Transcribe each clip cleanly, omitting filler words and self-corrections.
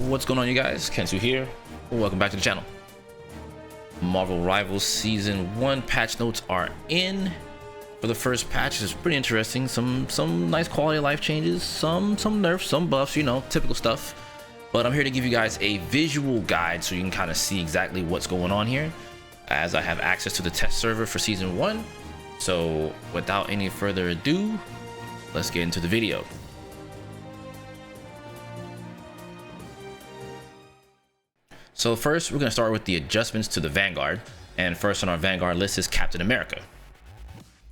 What's going on, you guys? Kensou here. Welcome back to the channel. Marvel Rivals Season 1 patch notes are in. For the first patch, it's pretty interesting. Some nice quality of life changes, some nerfs, some buffs, you know, typical stuff. But I'm here to give you guys a visual guide so you can kind of see exactly what's going on here, as I have access to the test server for Season 1. So without any further ado, let's get into the video. So first, we're going to start with the adjustments to the Vanguard. And first on our Vanguard list is Captain America.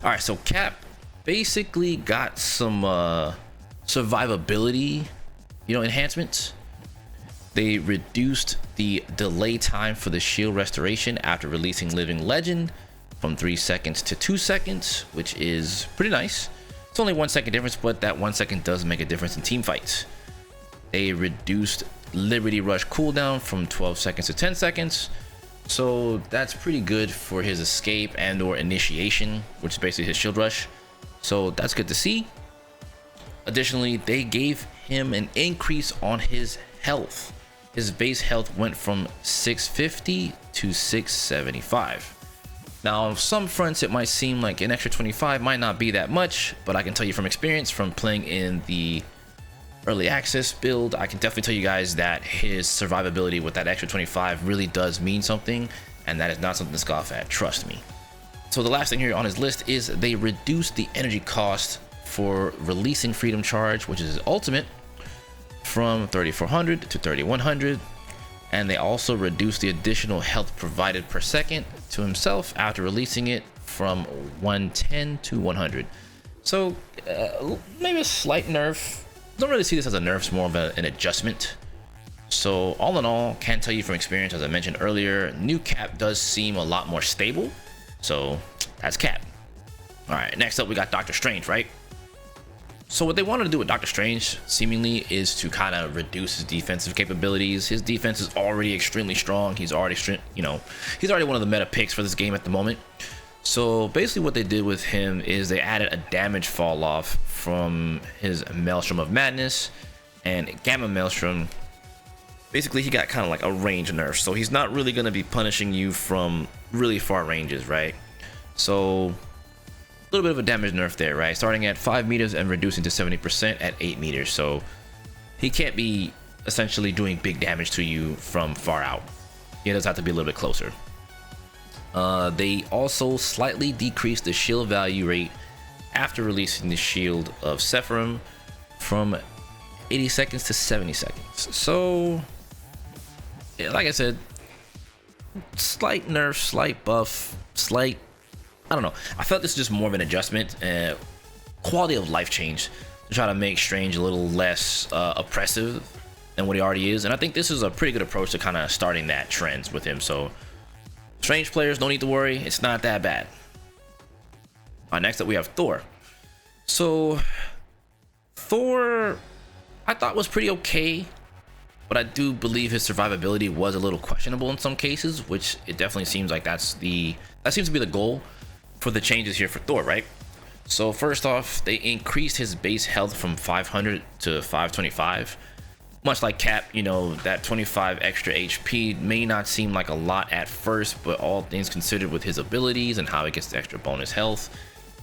Alright, so Cap basically got some survivability, enhancements. They reduced the delay time for the shield restoration after releasing Living Legend from 3 seconds to 2 seconds, which is pretty nice. It's only 1 second difference, but that 1 second does make a difference in team fights. They reduced Liberty Rush cooldown from 12 seconds to 10 seconds. So that's pretty good for his escape and or initiation, which is basically his shield rush. So that's good to see. Additionally, they gave him an increase on his health. His base health went from 650 to 675. Now, on some fronts, it might seem like an extra 25 might not be that much, but I can tell you from experience, from playing in the early access build, I can definitely tell you guys that his survivability with that extra 25 really does mean something, and that is not something to scoff at, trust me. So the last thing here on his list is they reduced the energy cost for releasing Freedom Charge, which is his ultimate, from 3400 to 3100, and they also reduced the additional health provided per second to himself after releasing it from 110 to 100. So maybe a slight nerf. Don't really see this as a nerf, it's more of an adjustment. So all in all, can tell you from experience, as I mentioned earlier, new Cap does seem a lot more stable. So that's Cap. All right, next up we got Doctor Strange, right? So what they wanted to do with Doctor Strange seemingly is to kind of reduce his defensive capabilities. His defense is already extremely strong. He's already, he's already one of the meta picks for this game at the moment. So basically what they did with him is they added a damage fall off from his Maelstrom of Madness and Gamma Maelstrom. Basically he got kind of like a range nerf, so he's not really going to be punishing you from really far ranges, right? So a little bit of a damage nerf there, right? Starting at 5 meters and reducing to 70% at 8 meters. So he can't be essentially doing big damage to you from far out. He does have to be a little bit closer. They also slightly decreased the shield value rate after releasing the shield of Sephiroth from 80 seconds to 70 seconds. So, yeah, like I said, slight nerf, slight buff, slight, I don't know. I felt this is just more of an adjustment, quality of life change to try to make Strange a little less oppressive than what he already is. And I think this is a pretty good approach to kind of starting that trend with him. So Strange players, don't need to worry, it's not that bad. Next up we have Thor. So Thor I thought was pretty okay, but I do believe his survivability was a little questionable in some cases, which it definitely seems like that seems to be the goal for the changes here for Thor, right? So first off, they increased his base health from 500 to 525. Much like Cap, that 25 extra HP may not seem like a lot at first, but all things considered with his abilities and how he gets the extra bonus health,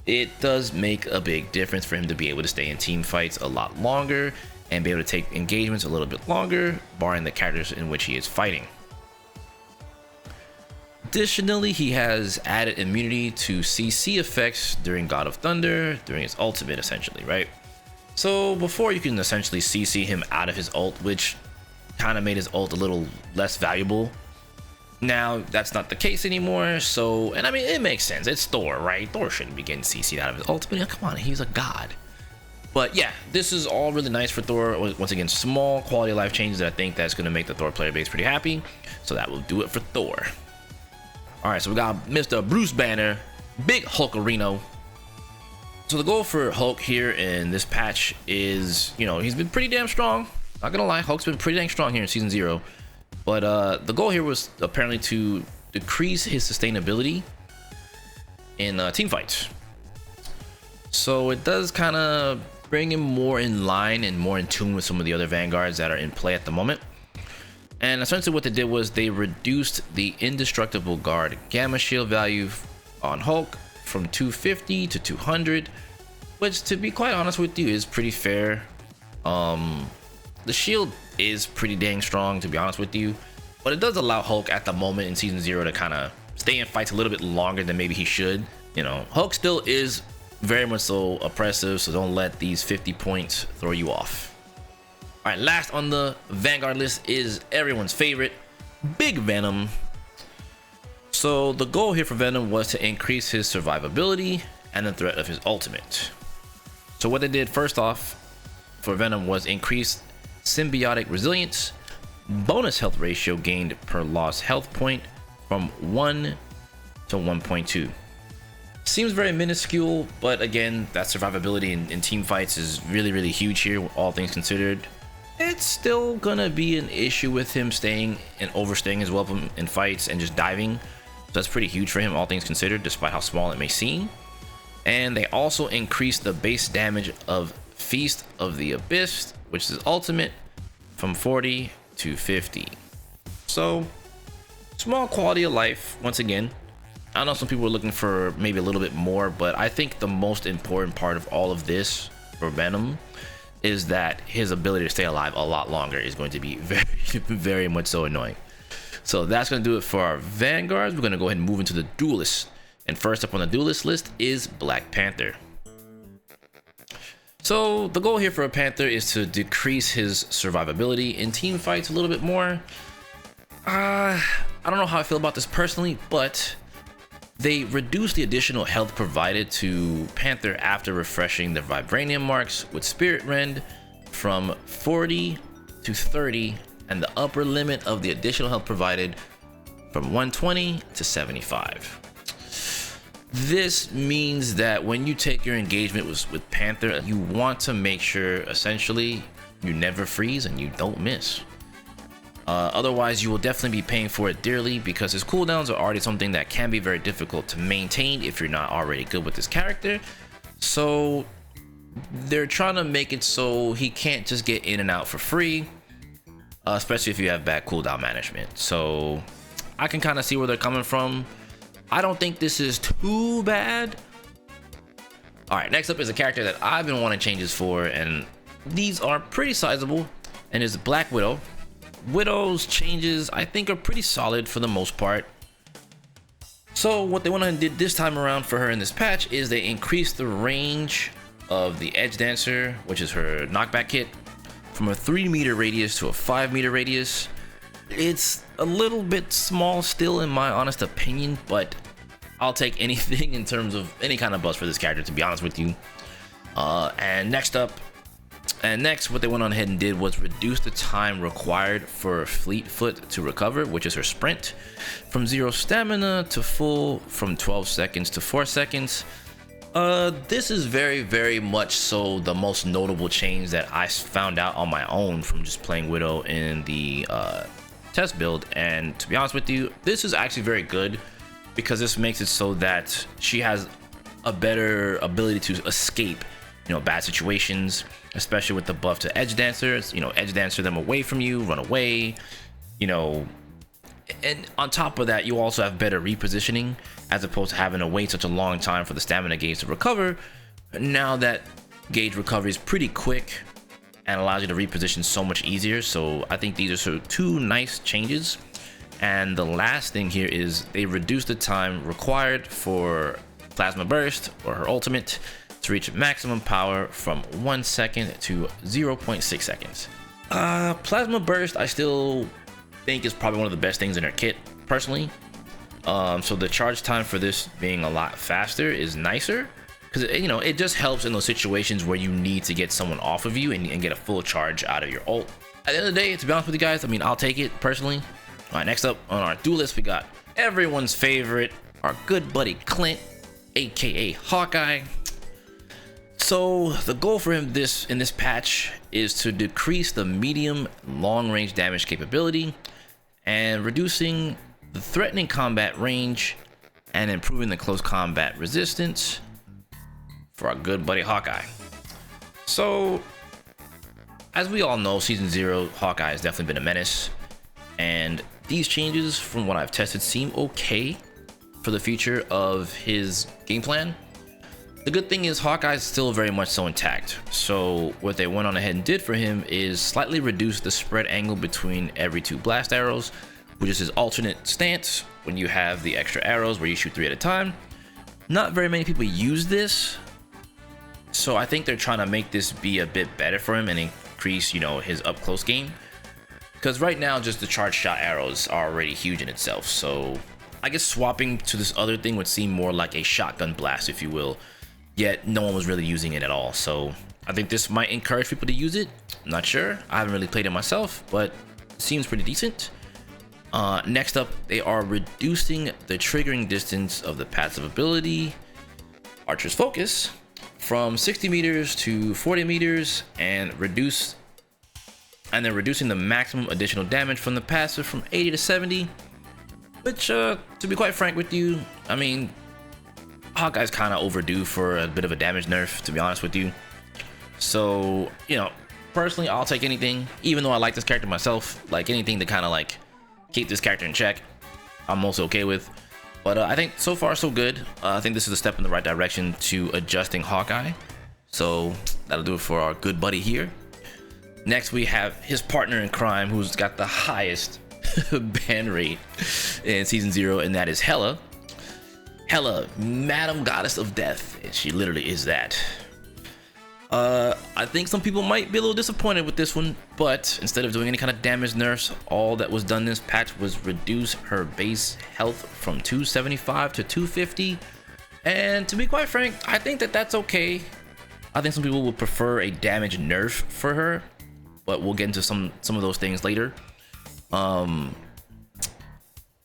it does make a big difference for him to be able to stay in team fights a lot longer and be able to take engagements a little bit longer, barring the characters in which he is fighting. Additionally, he has added immunity to CC effects during God of Thunder, during his ultimate essentially, right? So before, you can essentially CC him out of his ult, which kind of made his ult a little less valuable. Now that's not the case anymore. So, and I mean, it makes sense. It's Thor, right? Thor shouldn't be getting CC'd out of his ult, but come on, he's a god. But yeah, this is all really nice for Thor. Once again, small quality of life changes that I think that's going to make the Thor player base pretty happy. So that will do it for Thor. All right, so we got Mr. Bruce Banner, Big Hulkerino. So the goal for Hulk here in this patch is, he's been pretty damn strong. Not gonna lie, Hulk's been pretty dang strong here in Season 0. But the goal here was apparently to decrease his sustainability in team fights. So it does kind of bring him more in line and more in tune with some of the other Vanguards that are in play at the moment. And essentially what they did was they reduced the indestructible guard gamma shield value on Hulk from 250 to 200, which, to be quite honest with you, is pretty fair. The shield is pretty dang strong, to be honest with you, but it does allow Hulk at the moment in season 0 to kind of stay in fights a little bit longer than maybe he should. You know, Hulk still is very much so oppressive, so don't let these 50 points throw you off. All right, last on the Vanguard list is everyone's favorite, Big Venom. So the goal here for Venom was to increase his survivability and the threat of his ultimate. So what they did first off for Venom was increase symbiotic resilience, bonus health ratio gained per lost health point from 1 to 1.2. Seems very minuscule, but again, that survivability in team fights is really huge here, all things considered. It's still gonna be an issue with him staying and overstaying his weapon in fights and just diving. So that's pretty huge for him, all things considered, despite how small it may seem. And they also increased the base damage of Feast of the Abyss, which is ultimate, from 40 to 50. So small quality of life once again. I know some people are looking for maybe a little bit more, but I think the most important part of all of this for Venom is that his ability to stay alive a lot longer is going to be very much so annoying. So that's going to do it for our Vanguards. We're going to go ahead and move into the Duelists. And first up on the Duelist list is Black Panther. So the goal here for a Panther is to decrease his survivability in team fights a little bit more. I don't know how I feel about this personally, but they reduced the additional health provided to Panther after refreshing the Vibranium marks with Spirit Rend from 40 to 30, and the upper limit of the additional health provided from 120 to 75. This means that when you take your engagement with Panther, you want to make sure essentially you never freeze and you don't miss. Otherwise, you will definitely be paying for it dearly, because his cooldowns are already something that can be very difficult to maintain if you're not already good with this character. So they're trying to make it so he can't just get in and out for free, especially if you have bad cooldown management. So I can kind of see where they're coming from. I don't think this is too bad. All right, next up is a character that I've been wanting changes for, and these are pretty sizable, and is Black Widow. Widow's changes, I think, are pretty solid for the most part. So what they went on and did this time around for her in this patch is they increased the range of the Edge Dancer, which is her knockback kit, from a 3-meter radius to a 5-meter radius. It's a little bit small still in my honest opinion, but I'll take anything in terms of any kind of buzz for this character, to be honest with you. Next, what they went on ahead and did was reduce the time required for Fleet Foot to recover, which is her sprint, from 0 stamina to full, from 12 seconds to 4 seconds. This is very much so the most notable change that I found out on my own from just playing Widow in the test build. And to be honest with you, this is actually very good, because this makes it so that she has a better ability to escape, bad situations, especially with the buff to Edge Dancers. Edge Dancer them away from you, run away, and on top of that, you also have better repositioning, as opposed to having to wait such a long time for the stamina gauge to recover. Now that gauge recovery is pretty quick and allows you to reposition so much easier. So I think these are sort of two nice changes. And the last thing here is they reduced the time required for Plasma Burst, or her ultimate, to reach maximum power from 1 second to 0.6 seconds. Plasma Burst, I still think, is probably one of the best things in her kit, personally. So the charge time for this being a lot faster is nicer, because it just helps in those situations where you need to get someone off of you and get a full charge out of your ult. At the end of the day, to be honest with you guys, I'll take it personally. All right, next up on our duelist, we got everyone's favorite, our good buddy Clint, aka Hawkeye. So the goal for him in this patch is to decrease the medium long range damage capability, and reducing the threatening combat range, and improving the close combat resistance for our good buddy Hawkeye. So as we all know, season 0 Hawkeye has definitely been a menace, And these changes, from what I've tested, seem okay for the future of his game plan. The good thing is Hawkeye's still very much so intact. So what they went on ahead and did for him is slightly reduce the spread angle between every 2 blast arrows, which is his alternate stance when you have the extra arrows where you shoot 3 at a time. Not very many people use this, so I think they're trying to make this be a bit better for him and increase, you know, his up close game. Because right now, just the charge shot arrows are already huge in itself. So I guess swapping to this other thing would seem more like a shotgun blast, if you will. Yet no one was really using it at all. So I think this might encourage people to use it. I'm not sure. I haven't really played it myself, but it seems pretty decent. Next up, they are reducing the triggering distance of the passive ability, Archer's Focus, from 60 meters to 40 meters, and then reducing the maximum additional damage from the passive from 80 to 70. Which, to be quite frank with you, I mean, Hawkeye's kind of overdue for a bit of a damage nerf, to be honest with you. So, you know, personally, I'll take anything, even though I like this character myself. Like, anything to kind of like keep this character in check, I'm also okay with. But I think so far so good. I think this is a step in the right direction to adjusting Hawkeye. So that'll do it for our good buddy here. Next, we have his partner in crime, who's got the highest ban rate in season 0, and that is Hela. Hela, Madam Goddess of Death, and she literally is that. I think some people might be a little disappointed with this one, but instead of doing any kind of damage nerfs, all that was done in this patch was reduce her base health from 275 to 250. And to be quite frank, I think that that's okay. I think some people would prefer a damage nerf for her, but we'll get into some of those things later.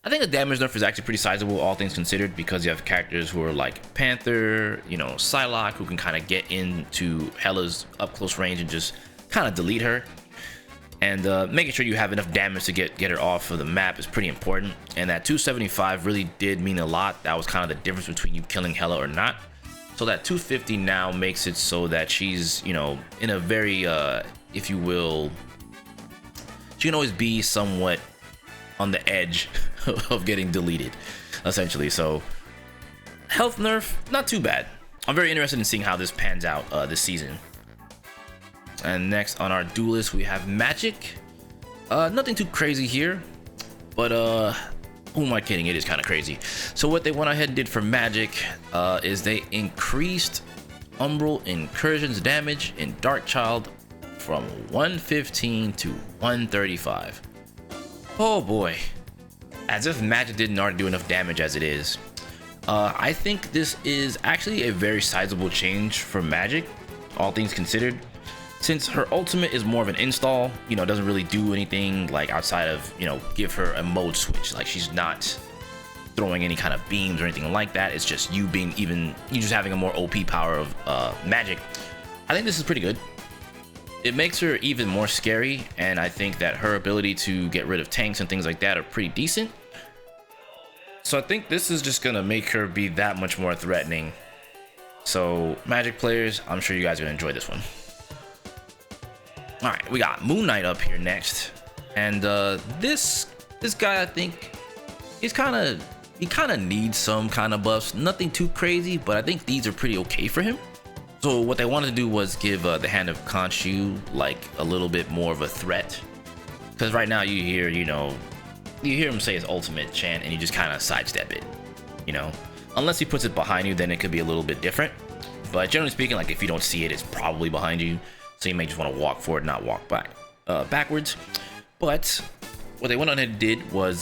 I think the damage nerf is actually pretty sizable, all things considered, because you have characters who are like Panther, you know, Psylocke, who can kind of get into Hela's up close range and just kind of delete her. And making sure you have enough damage to get her off of the map is pretty important. And that 275 really did mean a lot. That was kind of the difference between you killing Hela or not. So that 250 now makes it so that she's, you know, in a very, if you will, she can always be somewhat on the edge of getting deleted, essentially. So health nerf, not too bad. I'm very interested in seeing how this pans out this season. And next on our duel list, we have Magik. Nothing too crazy here, but who am I kidding? It is kind of crazy. So what they went ahead and did for Magik is they increased Umbral Incursion's damage in Darkchild from 115 to 135. Oh boy. As if Magik didn't already do enough damage as it is. I think this is actually a very sizable change for Magik, all things considered. Since her ultimate is more of an install, you know, doesn't really do anything like outside of, you know, give her a mode switch. Like, she's not throwing any kind of beams or anything like that. It's just you being you just having a more OP power of Magik. I think this is pretty good. It makes her even more scary, and I think that her ability to get rid of tanks and things like that are pretty decent. So I think this is just gonna make her be that much more threatening. So Magik players, I'm sure you guys are gonna enjoy this one. All right, we got Moon Knight up here next, and this guy, I think he kind of needs some kind of buffs. Nothing too crazy, but I think these are pretty okay for him. So what they wanted to do was give the Hand of Kensou like a little bit more of a threat, because right now you hear him say his ultimate chant and you just kind of sidestep it, you know, unless he puts it behind you, then it could be a little bit different. But generally speaking, like, if you don't see it, it's probably behind you, so you may just want to walk forward, not walk backwards. But what they went on and did was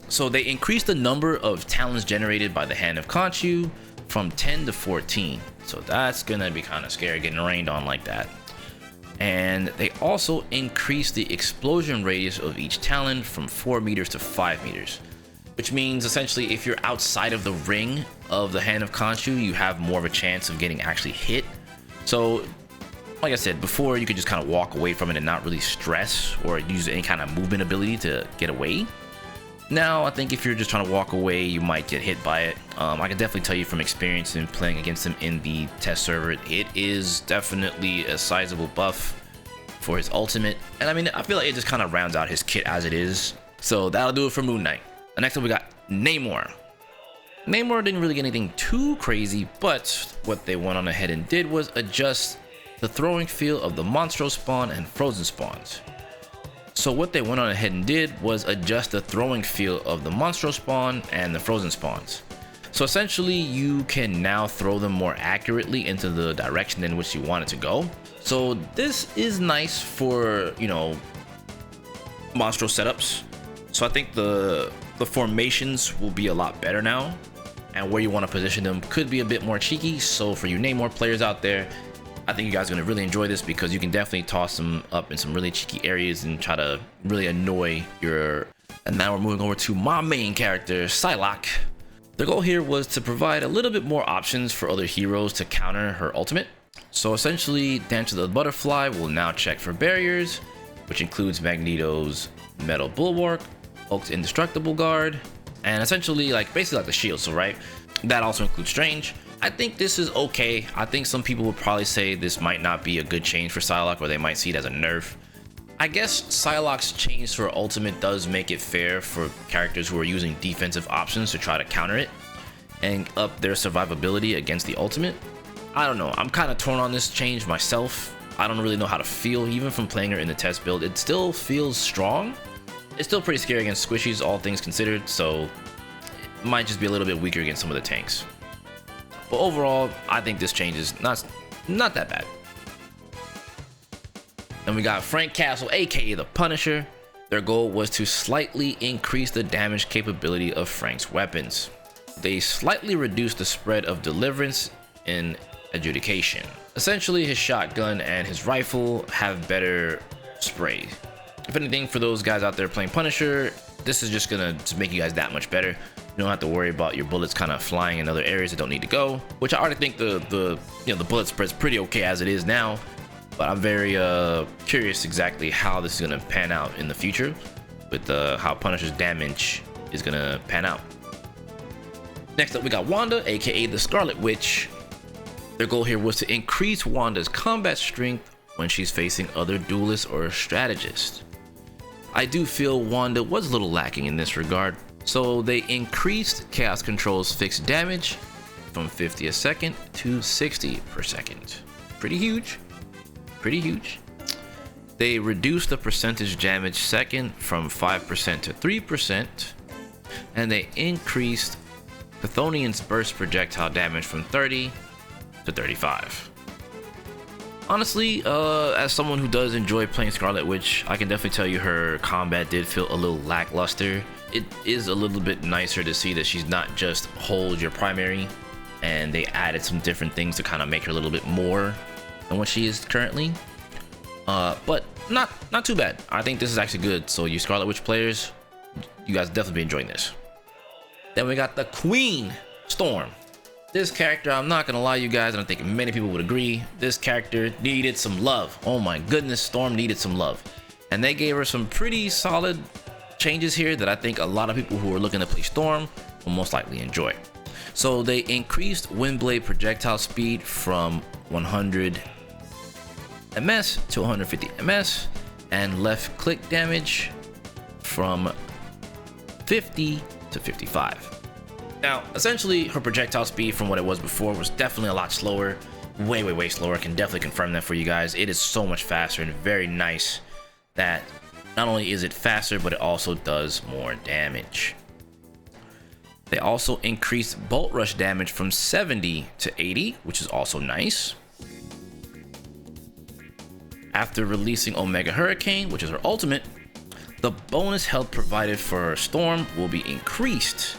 so they increased the number of talents generated by the Hand of Kensou from 10 to 14. So that's gonna be kind of scary getting rained on like that. And they also increased the explosion radius of each talent from 4 meters to 5 meters, which means essentially if you're outside of the ring of the Hand of Kensou, you have more of a chance of getting actually hit. So like I said before, you could just kind of walk away from it and not really stress or use any kind of movement ability to get away. Now, I think if you're just trying to walk away, you might get hit by it. I can definitely tell you from experience in playing against him in the test server, it is definitely a sizable buff for his ultimate. And I mean, I feel like it just kind of rounds out his kit as it is. So that'll do it for Moon Knight. The next up we got Namor. Namor didn't really get anything too crazy, but what they went on ahead and did was adjust the throwing field of the Monstro spawn and Frozen spawns. So what they went on ahead and did was adjust the throwing field of the Monstro spawn and the Frozen spawns. So essentially you can now throw them more accurately into the direction in which you want it to go. So this is nice for, you know, Monstro setups. So I think the formations will be a lot better now, and where you want to position them could be a bit more cheeky. So for you Namor players out there, I think you guys are going to really enjoy this, because you can definitely toss them up in some really cheeky areas and try to really annoy your... And now we're moving over to my main character, Psylocke. The goal here was to provide a little bit more options for other heroes to counter her ultimate. So essentially, Dance of the Butterfly will now check for barriers, which includes Magneto's Metal Bulwark, Hulk's Indestructible Guard, and essentially basically like the shield. So right, that also includes Strange. I think this is okay. I think some people would probably say this might not be a good change for Psylocke, or they might see it as a nerf. I guess Psylocke's change to her ultimate does make it fair for characters who are using defensive options to try to counter it and up their survivability against the ultimate. I don't know, I'm kind of torn on this change myself. I don't really know how to feel. Even from playing her in the test build, it still feels strong. It's still pretty scary against squishies, all things considered, so it might just be a little bit weaker against some of the tanks. But overall, I think this change is not that bad. Then we got Frank Castle, aka the Punisher. Their goal was to slightly increase the damage capability of Frank's weapons. They slightly reduced the spread of deliverance in adjudication. Essentially, his shotgun and his rifle have better spray. If anything, for those guys out there playing Punisher, this is just gonna make you guys that much better. You don't have to worry about your bullets kind of flying in other areas that don't need to go, which I already think the bullet spread's pretty okay as it is now. But I'm very curious exactly how this is gonna pan out in the future with how Punisher's damage is gonna pan out. Next up, we got Wanda, aka the Scarlet Witch. Their goal here was to increase Wanda's combat strength when she's facing other duelists or strategists. I do feel Wanda was a little lacking in this regard, so they increased Chaos Control's fixed damage from 50 a second to 60 per second. Pretty huge. Pretty huge. They reduced the percentage damage second from 5% to 3%, and they increased Chthonian's burst projectile damage from 30 to 35. Honestly, as someone who does enjoy playing Scarlet Witch, I can definitely tell you her combat did feel a little lackluster. It is a little bit nicer to see that she's not just hold your primary, and they added some different things to kind of make her a little bit more than what she is currently. But not too bad. I think this is actually good. So you Scarlet Witch players, you guys definitely be enjoying this. Then we got the Queen, Storm. This character, I'm not gonna lie you guys, and I think many people would agree, this character needed some love. Oh my goodness, Storm needed some love. And they gave her some pretty solid changes here that I think a lot of people who are looking to play Storm will most likely enjoy. So they increased Windblade projectile speed from 100 ms to 150 ms, and left click damage from 50 to 55. Now, essentially, her projectile speed from what it was before was definitely a lot slower. Way slower. I can definitely confirm that for you guys. It is so much faster, and very nice that not only is it faster, but it also does more damage. They also increased Bolt Rush damage from 70 to 80, which is also nice. After releasing Omega Hurricane, which is her ultimate, the bonus health provided for her Storm will be increased.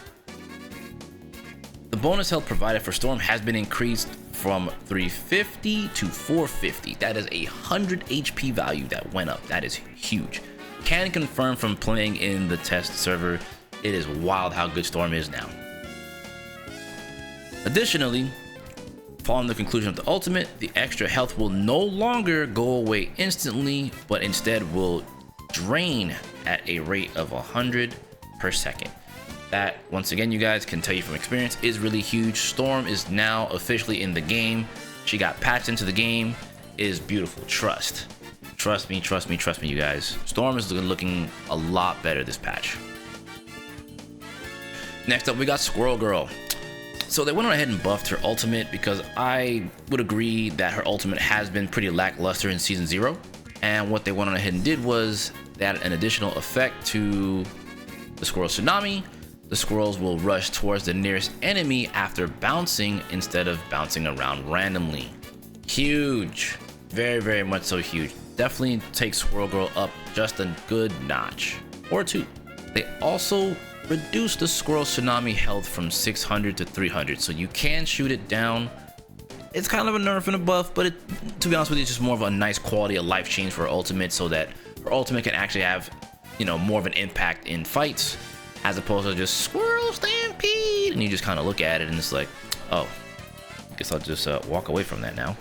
The bonus health provided for Storm has been increased from 350 to 450. That is a 100 HP value that went up. That is huge. Can confirm from playing in the test server, it is wild how good Storm is now. Additionally, following the conclusion of the ultimate, the extra health will no longer go away instantly, but instead will drain at a rate of 100 per second. That, once again, you guys can tell you from experience, is really huge. Storm is now officially in the game. She got patched into the game. It is beautiful. Trust. Trust me, trust me, trust me, you guys. Storm is looking a lot better this patch. Next up, we got Squirrel Girl. So they went on ahead and buffed her ultimate because I would agree that her ultimate has been pretty lackluster in Season 0. And what they went on ahead and did was they added an additional effect to the Squirrel Tsunami. The squirrels will rush towards the nearest enemy after bouncing instead of bouncing around randomly. Huge. Very, very much so huge. Definitely take Squirrel Girl up just a good notch or two. They also reduced the Squirrel Tsunami health from 600 to 300, so you can shoot it down. It's kind of a nerf and a buff, but to be honest with you, it's just more of a nice quality of life change for her ultimate, so that her ultimate can actually have, you know, more of an impact in fights, as opposed to just Squirrel Stampede, and you just kind of look at it and it's like, oh, I guess I'll just walk away from that now.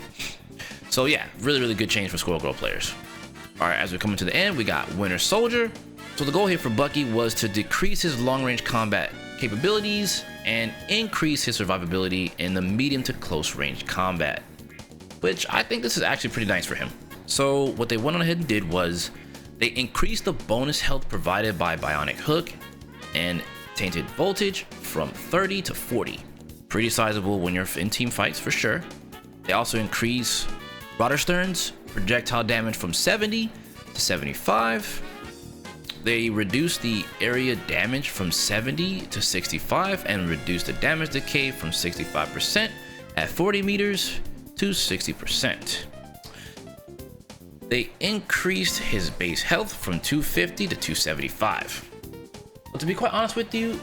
So yeah, really, really good change for Squirrel Girl players. All right, as we're coming to the end, we got Winter Soldier. So the goal here for Bucky was to decrease his long-range combat capabilities and increase his survivability in the medium to close-range combat, which I think this is actually pretty nice for him. So what they went on ahead and did was they increased the bonus health provided by Bionic Hook and Tainted Voltage from 30 to 40. Pretty sizable when you're in team fights for sure. They also increase Roderstern's projectile damage from 70 to 75. They reduced the area damage from 70 to 65 and reduced the damage decay from 65% at 40 meters to 60%. They increased his base health from 250 to 275. But to be quite honest with you,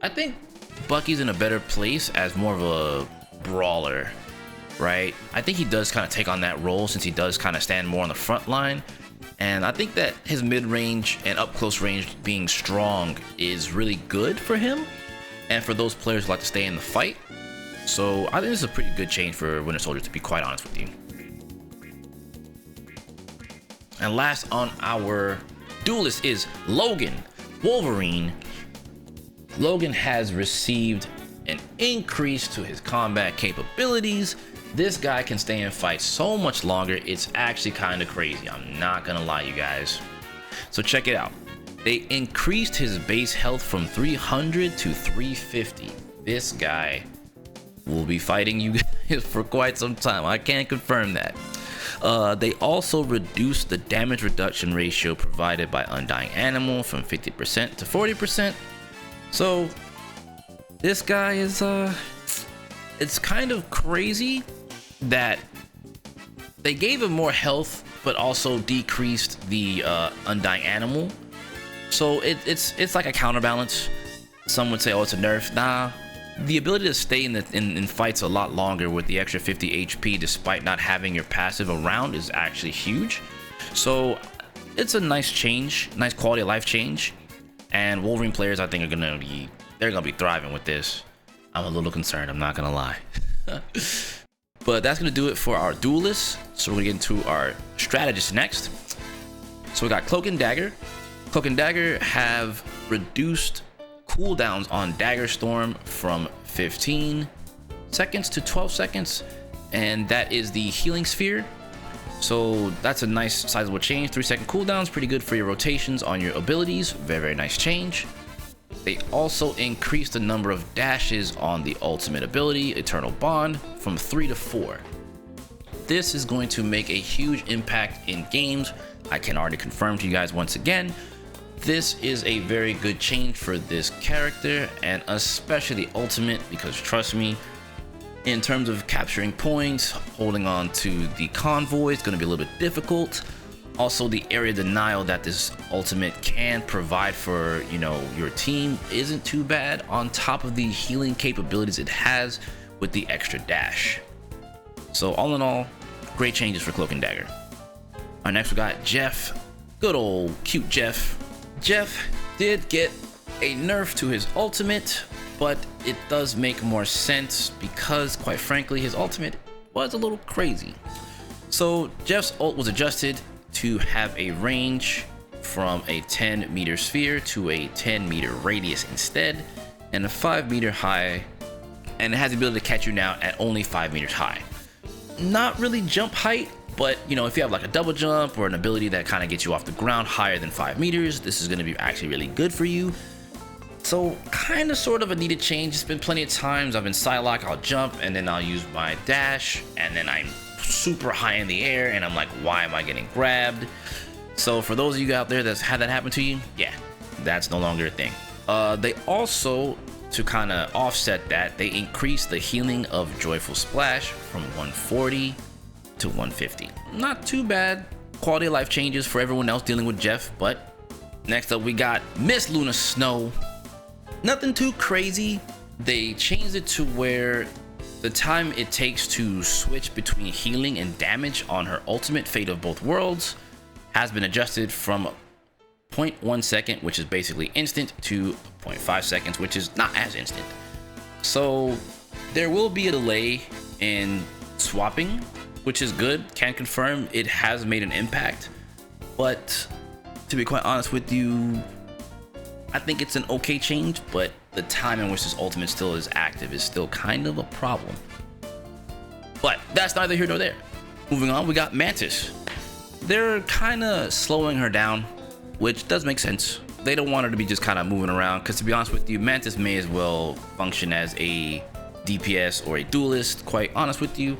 I think Bucky's in a better place as more of a brawler, right? I think he does kind of take on that role since he does kind of stand more on the front line. And I think that his mid-range and up-close range being strong is really good for him and for those players who like to stay in the fight. So I think this is a pretty good change for Winter Soldier, to be quite honest with you. And last on our duel list is Logan, Wolverine. Logan has received an increase to his combat capabilities. This guy can stay in fights so much longer, it's actually kind of crazy. I'm not gonna lie, you guys. So check it out. They increased his base health from 300 to 350. This guy will be fighting you guys for quite some time. I can't confirm that. They also reduced the damage reduction ratio provided by Undying Animal from 50% to 40%. So this guy is it's kind of crazy that they gave him more health but also decreased the Undying Animal. So it's like a counterbalance. Some would say, oh, it's a nerf. Nah, the ability to stay in fights a lot longer with the extra 50 HP despite not having your passive around is actually huge. So it's a nice change, nice quality of life change, and Wolverine players I think are gonna be thriving with this. I'm a little concerned, I'm not gonna lie. But that's gonna do it for our duelists. So we're gonna get into our strategists next. So we got Cloak and Dagger. Cloak and Dagger have reduced cooldowns on Dagger Storm from 15 seconds to 12 seconds, and that is the healing sphere. So that's a nice sizable change. 3-second cooldowns, pretty good for your rotations on your abilities. Very, very nice change. They also increased the number of dashes on the ultimate ability, Eternal Bond, from 3 to 4. This is going to make a huge impact in games. I can already confirm to you guys once again, this is a very good change for this character, and especially the ultimate, because trust me, in terms of capturing points, holding on to the convoy is going to be a little bit difficult. Also, the area denial that this ultimate can provide for, you know, your team isn't too bad, on top of the healing capabilities it has with the extra dash. So all in all, great changes for Cloak and Dagger. Alright, next we got Jeff. Good old cute Jeff. Jeff did get a nerf to his ultimate, but it does make more sense because, quite frankly, his ultimate was a little crazy. So Jeff's ult was adjusted to have a range from a 10-meter sphere to a 10-meter radius instead, and a 5-meter high, and it has the ability to catch you now at only 5 meters high. Not really jump height, But you know, if you have like a double jump or an ability that kind of gets you off the ground higher than 5 meters, this is going to be actually really good for you. So kind of sort of a needed change. It's been plenty of times I've been Psylocke, I'll jump and then I'll use my dash and then I'm super high in the air and I'm like, why am I getting grabbed? So for those of you out there that's had that happen to you, yeah, that's no longer a thing. They also, to kind of offset that, they increase the healing of Joyful Splash from 140 to 150. Not too bad. Quality of life changes for everyone else dealing with Jeff. But next up we got Miss Luna Snow. Nothing too crazy. They changed it to where the time it takes to switch between healing and damage on her ultimate Fate of Both Worlds has been adjusted from 0.1 second, which is basically instant, to 0.5 seconds, which is not as instant. So there will be a delay in swapping, which is good. Can confirm it has made an impact, but to be quite honest with you, I think it's an okay change, but the time in which this ultimate still is active is still kind of a problem. But that's neither here nor there. Moving on, we got Mantis. They're kind of slowing her down, which does make sense. They don't want her to be just kind of moving around, because to be honest with you, Mantis may as well function as a DPS or a duelist, quite honest with you.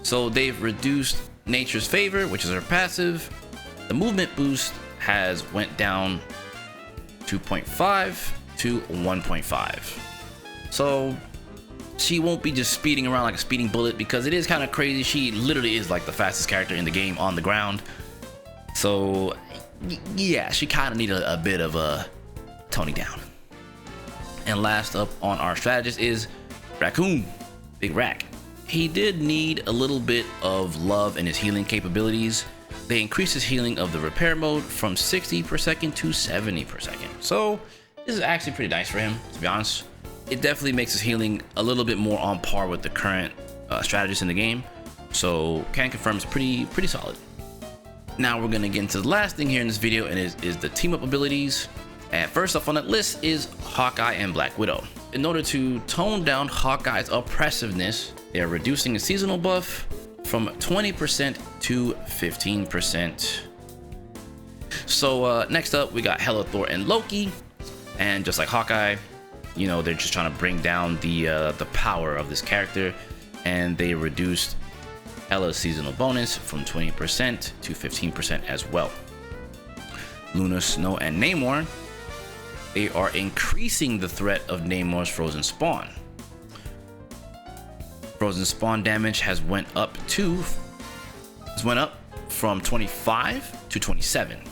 So they've reduced Nature's Favor, which is her passive. The movement boost has went down 2.5 to 1.5. So she won't be just speeding around like a speeding bullet, because it is kind of crazy. She literally is like the fastest character in the game on the ground. So yeah, she kind of needed a bit of a toning down. And last up on our strategist is Raccoon, Big Rack. He did need a little bit of love in his healing capabilities. They increased his healing of the repair mode from 60 per second to 70 per second. So this is actually pretty nice for him, to be honest. It definitely makes his healing a little bit more on par with the current strategist in the game. So can confirm it's pretty solid. Now we're gonna get into the last thing here in this video, and is the team up abilities. And first up on that list is Hawkeye and Black Widow. In order to tone down Hawkeye's oppressiveness, they are reducing the seasonal buff from 20% to 15%. So next up we got Hela, Thor, and Loki. And just like Hawkeye, you know, they're just trying to bring down the power of this character, and they reduced Hela's seasonal bonus from 20% to 15% as well. Luna, Snow, and Namor, they are increasing the threat of Namor's frozen spawn. Frozen spawn damage has went up from 25 to 27.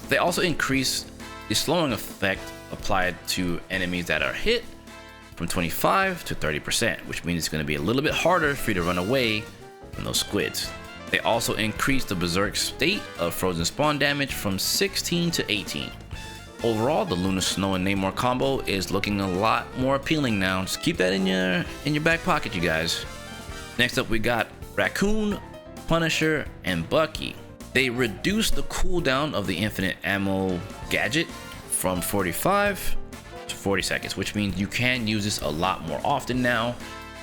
They also increased the slowing effect applied to enemies that are hit from 25 to 30%, which means it's going to be a little bit harder for you to run away from those squids. They also increased the berserk state of frozen spawn damage from 16 to 18. Overall, the Luna, Snow, and Namor combo is looking a lot more appealing now. Just keep that in your back pocket, you guys. Next up, we got Raccoon, Punisher, and Bucky. They reduced the cooldown of the infinite ammo gadget from 45 to 40 seconds, which means you can use this a lot more often now.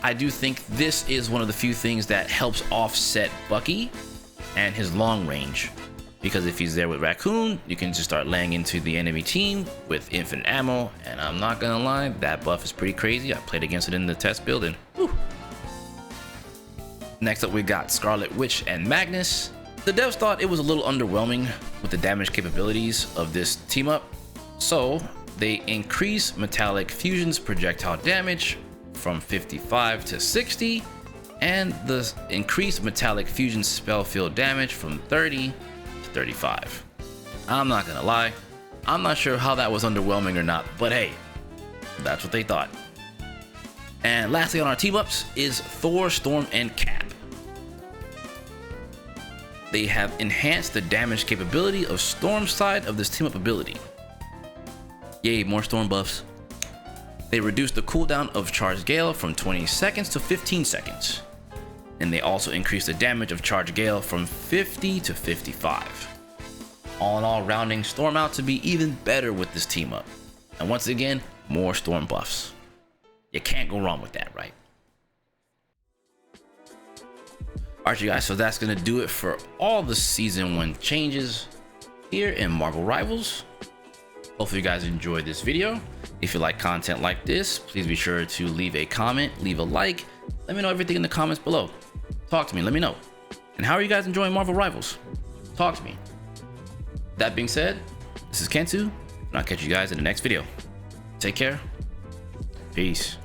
I do think this is one of the few things that helps offset Bucky and his long range, because if he's there with Raccoon, you can just start laying into the enemy team with infinite ammo, and I'm not gonna lie, that buff is pretty crazy. I played against it in the test build, and whew. Next up we got Scarlet Witch and Magnus. The devs thought it was a little underwhelming with the damage capabilities of this team up, so they increased Metallic Fusion's projectile damage from 55 to 60, and the increased Metallic Fusion spell field damage from 30 to 35. I'm not gonna lie, I'm not sure how that was underwhelming or not, but hey, that's what they thought. And lastly on our team ups is Thor, Storm, and Cap. They have enhanced the damage capability of Storm's side of this team up ability. Yay, more Storm buffs. They reduced the cooldown of Charge Gale from 20 seconds to 15 seconds. And they also increased the damage of Charge Gale from 50 to 55. All in all, rounding Storm out to be even better with this team up. And once again, more Storm buffs. You can't go wrong with that, right? Alright, you guys, so that's gonna do it for all the season 1 changes here in Marvel Rivals. Hopefully you guys enjoyed this video. If you like content like this, please be sure to leave a comment, leave a like. Let me know everything in the comments below. Talk to me, let me know. And how are you guys enjoying Marvel Rivals? Talk to me. That being said, this is Kensou, and I'll catch you guys in the next video. Take care. Peace.